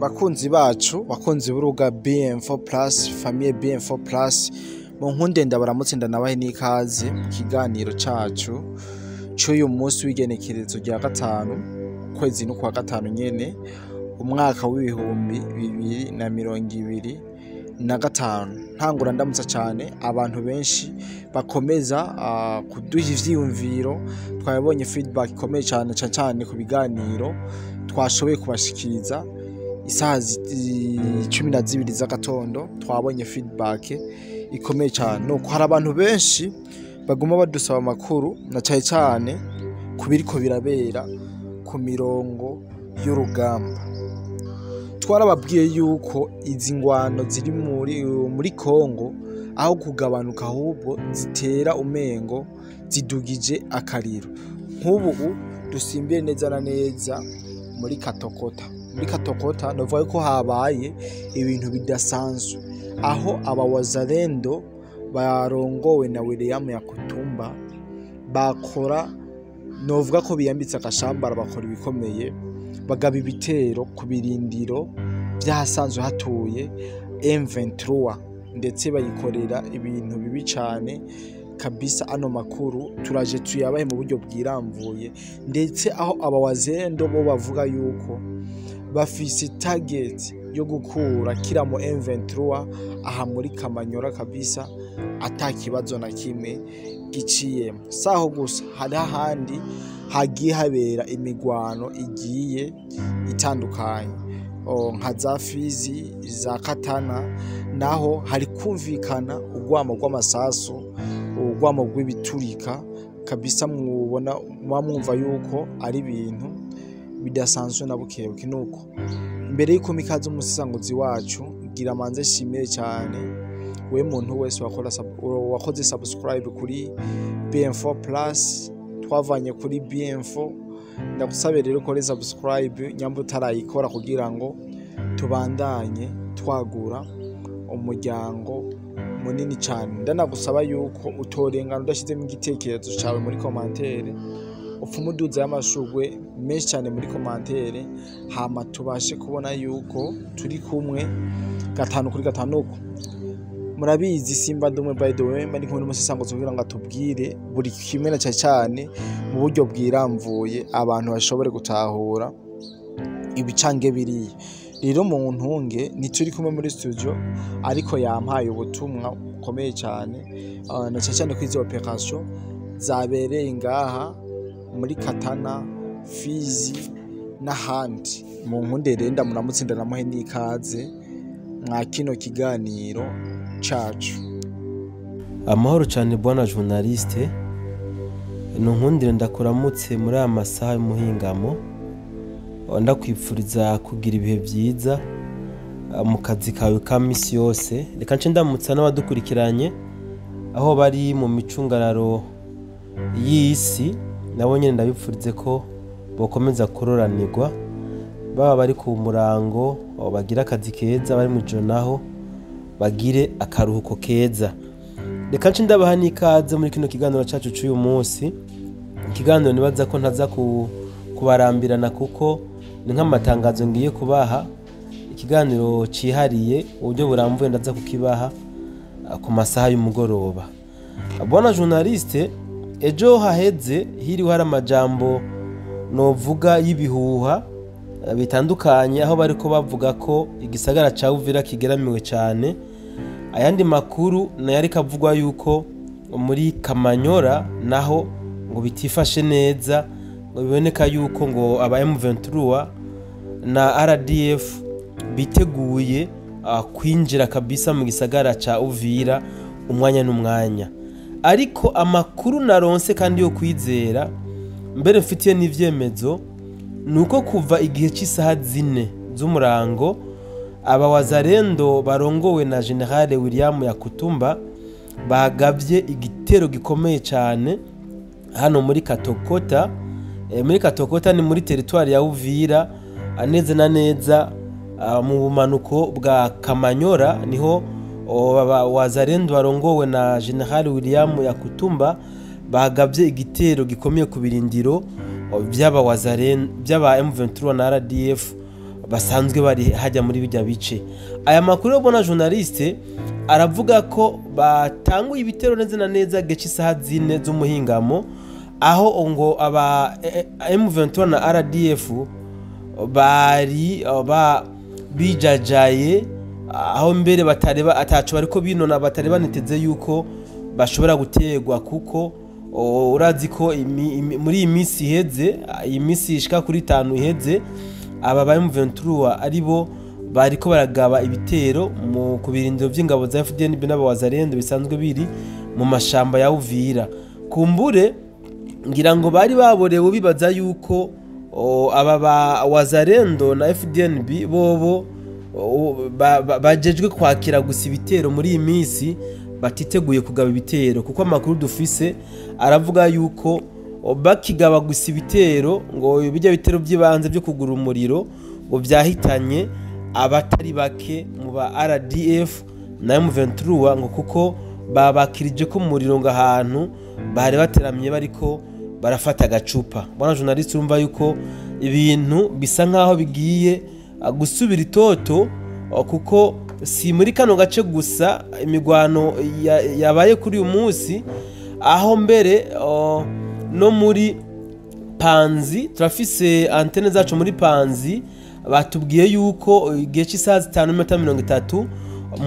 bakunzi bacu bakunzi b'uruga BM4 Plus famille BM4 Plus mu nkunde ndabaramutse ndanabahe n'ikaze mu kiganiro cacu cy'uyu munsi w'igenekerezo rya gatanu kwezi no kwa gatanu nyene umwaka w'ibihumbi 2025 ntangura ndamutsa cyane abantu benshi bakomeza kuduha ivyiyumviro twabonye feedback ikomeye cyane ku biganiro twashoboye kubashikiriza isaha 12 z'agatondo twabonye feedback ikomeye cyane no hari abantu benshi baguma badusaba amakuru na cyane kubiriko birabera ku mirongo y'urugamba twarababwiye yuko izi ngwano ziri muri Kongo aho kugabanuka ahubwo zitera umengo zidugije akariro nk'ubu dusimbiye neza na neza muri Katokota novuga ko habaye ibintu bidasanzwe aho abawazalendo barongowe na William Yakutumba bakora novuga ko biyambitse akashambara bakora ibikomeye bagaba ibitero ku birindiro byahasanzwe hatuye M23 ndetse bayikorera ibintu bibi cyane kabisa. Ano makuru turaje tuyabaye mu buryo bwiramvuye ndetse aho abawazendo bo bavuga yuko bafise target yo gukura kiramo M23 aha muri Kamanyora kabisa atakibazo na kimwe giciyemo. Saho gusa hari ahandi hagiye habera imigwano igiye itandukanye nka za Fizi za Katana naho hari kumvikana urwamo rw'amasasu urwamo rw'ibiturika kabisa. Mubona mwumva yuko ari ibintu bidasanzwe na bukebuke nuko imbere y'uko mikaze umusisanguzi wacu gira manze shimire cyane we muntu wese wakoze subscribe kuri BM4 Plus twavanye kuri BM4 ndagusabe rero ko subscribe nyambo utarayikora kugira ngo tubandanye twagura umuryango munini cyane. Ndanagusaba yuko utorengana udashizemo igitekerezo cyawe muri commentaire upfumuduza y'amashugwe menshi cyane muri commentaire hama tubashe kubona yuko turi kumwe gatanu kuri gatanu. Murabizi simba ndumwe by the way mani kumwe n'umusisanguzi kugira ngo atubwire buri kimwe na cyane mu buryo bwiramvuye abantu bashobore gutahura ibicange biriye. Rero mu ntunge nituri kumwe muri studio ariko yampaye ubutumwa bukomeye cyane na cyane kwizo operation zabereye ngaha muri Katana Fizi n'ahandi. Mu nkunde renda muramutsinda namuhe n'ikaze mwa kino kiganiro cacu. Amahoro cyane bwana journaliste, nunkundire ndakuramutse muri amasaha y'umuhingamo ndakwipfuriza kugira ibihe byiza mu kazi kawe ka misi yose. Reka nce ndamutsa n'abadukurikiranye aho bari mu micungararo y'isi nabo nyene ndabipfurize ko bokomeza kuroranirwa baba bari ku murango bagira akazi keza bari mu jonaho bagire akaruhuko keza. Reka nce ndabaha n'ikaze muri kino kiganiro cyacu cy'uyu munsi. Ikiganiro nibaza ko ntaza kubarambirana kuko ni nk'amatangazo ngiye kubaha. Ikiganiro cihariye uburyo buramvuye ndaza kukibaha ku masaha y'umugoroba. Bwana journaliste, ejo haheze hiriwe hari amajambo novuga y'ibihuha bitandukanye aho bariko bavuga ko igisagara ca Uvira kigeramiwe cyane. Ayandi makuru nayari kavugwa yuko muri Kamanyora naho ngo bitifashe neza, ngo biboneka yuko ngo aba M23 na RDF biteguye kwinjira kabisa mu gisagara ca Uvira umwanya n'umwanya. Ariko amakuru naronse kandi yo kwizera mbere mfitiye n'ivyemezo nuko kuva igihe cy'isaha 4 z'umurango abawazalendo barongowe na General William Yakutumba bagavye igitero gikomeye cyane hano muri Katokota. Muri Katokota ni muri territoire ya Uvira aneze na neza mu bumanuko bwa Kamanyora niho abawazalendo barongowe na General William Yakutumba bagavye igitero gikomeye ku birindiro by'aba M23 na RDF basanzwe bari hajya muri bijya bice. Aya makuru yo bona journaliste aravuga ko batanguye ibitero neza na neza gece isaha 4 z'umuhingamo, aho ngo aba M23 na RDF bari bijajaye, aho mbere batareba atacu bariko binona, batareba niteze yuko bashobora gutegwa, kuko urazi ko muri iyi minsi iheze, iyi minsi ishika kuri 5 iheze, aba ba M23 aribo bariko baragaba ibitero mu kubirindiro by'ingabo za FDNB n'abawazarendo bisanzwe biri mu mashamba ya Uvira. Kumbure ngira ngo bari baborewe bibaza yuko aba ba wazarendo na FDNB bobo bajejwe kwakira gusa ibitero muri iyi minsi, batiteguye kugaba ibitero, kuko amakuru dufise aravuga yuko bakigaba gusa ibitero ngo bijya bitero by'ibanze byo kugura umuriro ngo byahitanye abatari bake mu ba RDF na M23, ngo kuko babakirije ko umuriro ngo ahantu bari bateramye bariko barafata agacupa. Bwana journalist, urumva yuko ibintu bisa nkaho bigiye gusubira itoto, kuko si muri kano gace gusa imigwano yabaye kuri uyu munsi, aho mbere no muri Panzi turafise antene zacu muri Panzi batubwiye yuko igihe cy'isaha 5:30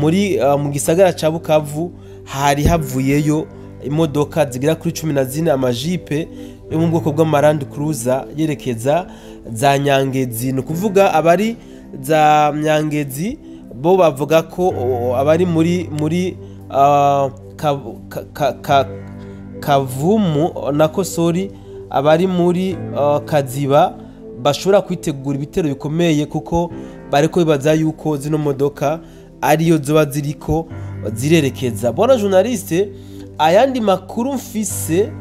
muri mu gisagara ca Bukavu hari havuyeyo imodoka zigira kuri 14 amajipe yo mu bwoko bw'amarand cruiser yerekeza za Nyangezi. No kuvuga abari za Nyangezi bo bavuga ko abari muri Kavumu na Kosori, abari muri Kaziba bashobora kwitegura ibitero bikomeye, kuko bariko bibaza yuko zino modoka ariyo zoba ziriko zirerekeza. Bona journaliste, ayandi makuru mfise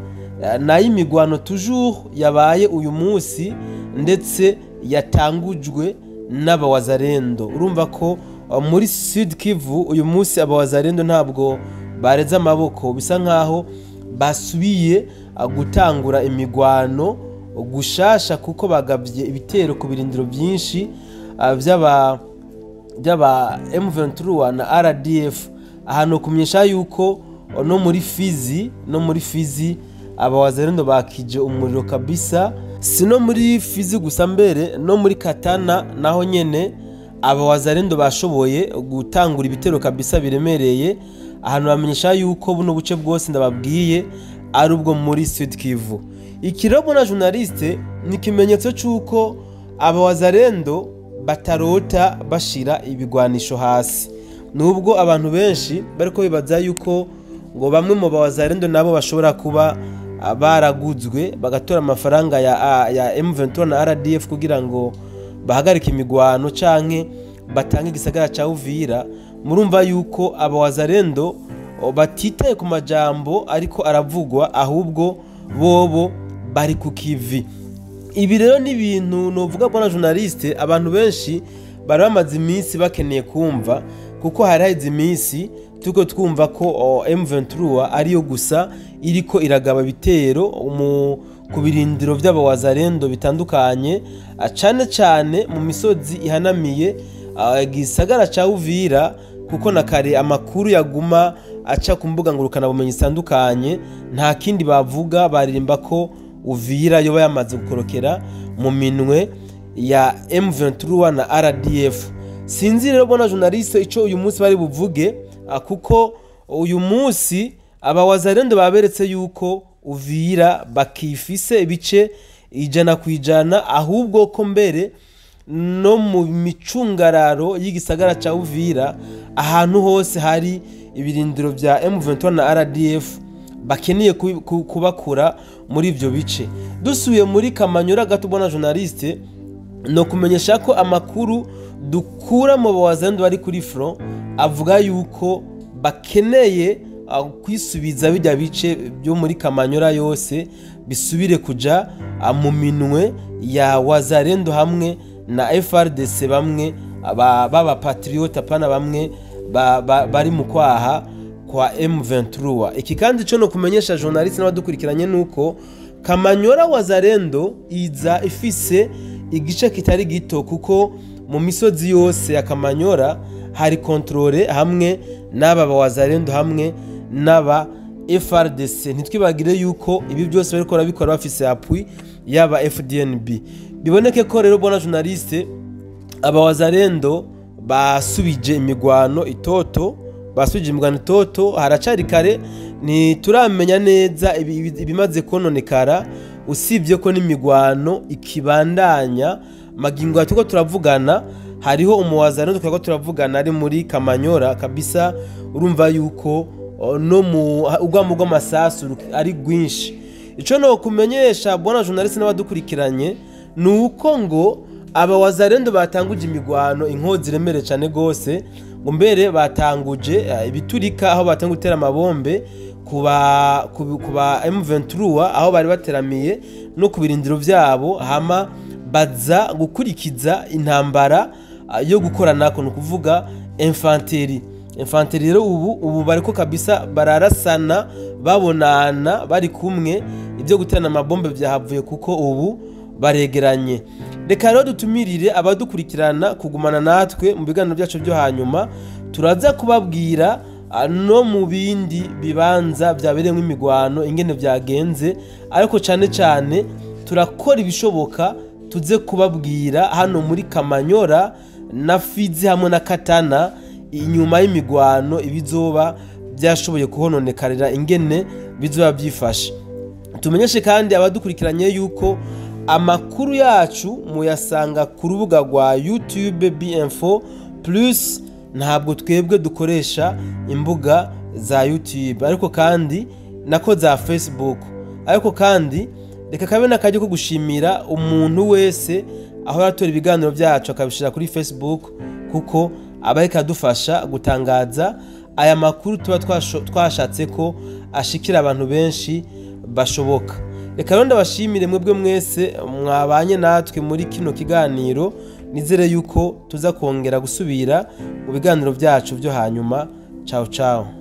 na y'imigwano toujours yabaye uyu munsi ndetse yatangujwe n'abawazarendo. Urumva ko muri Sud Kivu uyu munsi abawazarendo ntabwo bareza amaboko, bisa nkaho basubiye gutangura imigwano gushasha, kuko bagabye ibitero ku birindiro byinshi by'aba M23 na RDF. Ahantu kumyesha yuko no muri Fizi abawazarendo bakije umuriro kabisa. Sino muri Fizi gusa, mbere no muri Katana naho nyene abawazarendo bashoboye gutangura ibitero kabisa biremereye. Ahantu bamenyesha yuko buno buce bwose ndababwiye ari ubwo muri Sud Kivu. Ikirobo na journaliste ni kimenyetso cyuko abawazarendo batarota bashira ibigwanisho hasi, nubwo abantu benshi bariko bibaza yuko ngo bamwe mu bawazarendo nabo bashobora kuba baraguzwe bagatora amafaranga ya M23 na RDF kugira ngo bahagarike imigwano canke batange igisagara ca Uvira. Murumva yuko abawazarendo batitaye ku majambo ariko aravugwa, ahubwo bobo bari ku kivi. Ibi rero ni ibintu novuga bwana journaliste abantu benshi bari bamaze iminsi bakeneye kumva, kuko hari haize iminsi tuko twumva ko M23 ariyo gusa iriko iragaba bitero ku birindiro by'abawazarendo bitandukanye, cyane cyane mu misozi ihanamiye gisagara ca Uvira, kuko na kare amakuru yaguma aca ku mbuga ngurukana bumenyi zitandukanye, nta kindi bavuga, baririmba ko Uvira yoba yamaze gukorokera mu minwe ya M23 na RDF. Sinzi rero bona journaliste ico uyu munsi bari buvuge, kuko uyu munsi abawazarendo baberetse yuko Uvira bakifise ibice 100%, ahubwo ko mbere no mu micungararo y'igisagara ca Uvira ahantu hose hari ibirindiro bya M23 na RDF bakeneye kubakura muri ivyo bice. Dusuye muri Kamanyura gato bona journaliste no kumenyesha ko amakuru dukura mu bawazarendo bari kuri front avuga yuko bakeneye kwisubiza bijya bice byo muri Kamanyura yose bisubire kuja mu minwe ya wazarendo hamwe na FRDC, bamwe baba patriota pana bamwe bari mu kwaha kwa M23. Iki kandi cyo no kumenyesha journaliste n'abadukurikiranye nuko Kamanyura wazarendo iza ifise igice kitari gito, kuko mu misozi yose ya Kamanyora hari controle hamwe n'aba Wazalendo hamwe n'aba FRDC. Ntitwibagire yuko ibi byose bariko barabikora bafise appui yaba FDNB. Biboneke ko rero bona journaliste aba Wazalendo basubije imigwano itoto, haracari kare ntituramenya neza ibimaze kononekara, usibye ko n'imigwano ikibandanya. Magingo atuko turavugana hariho umuwazalendo twako turavugana ari muri Kamanyora kabisa, urumva yuko no mu ugwamo rw'amasasu ari gwinshi. Ico no kumenyesha bona journaliste n'abadukurikiranye nuko ngo aba Wazalendo batanguje imigwano inkozi remere cyane gose, ngo mbere batanguje ibiturika aho batanguje gutera amabombe kuba M23 aho bari bateramiye no kubirindiro vyabo, hama baza gukurikiza intambara yo gukoranako, no kuvuga infanteri rero ubu bariko kabisa bararasana babonana bari kumwe, ibyo guterana amabombe byahavuye kuko ubu baregeranye. Reka rero dutumirire abadukurikirana kugumana natwe mu biganiro byacu byo hanyuma, turaza kubabwira no mu bindi bibanza byabereyemo imigwano ingene byagenze, ariko cyane turakora ibishoboka tuze kubabwira hano muri Kamanyora na Fizi hamwe na Katana inyuma y'imigwano ibizoba byashoboye kuhononekarira ingene bizoba byifashe. Tumenyeshe kandi abadukurikiranye yuko amakuru yacu muyasanga ku rubuga rwa YouTube BInfo Plus, ntabwo twebwe dukoresha imbuga za YouTube ariko kandi nako za Facebook. Ariko kandi reka kabe nakajye ko gushimira umuntu wese aho yatora ibiganiro byacu akabishira kuri Facebook, kuko abareka dufasha gutangaza aya makuru tuba twashatse ko ashikira abantu benshi bashoboka. Reka rero ndabashimire mwebwe mwese mwabanye natwe muri kino kiganiro, nizere yuko tuza kongera gusubira mu biganiro byacu byo hanyuma. Ciao ciao.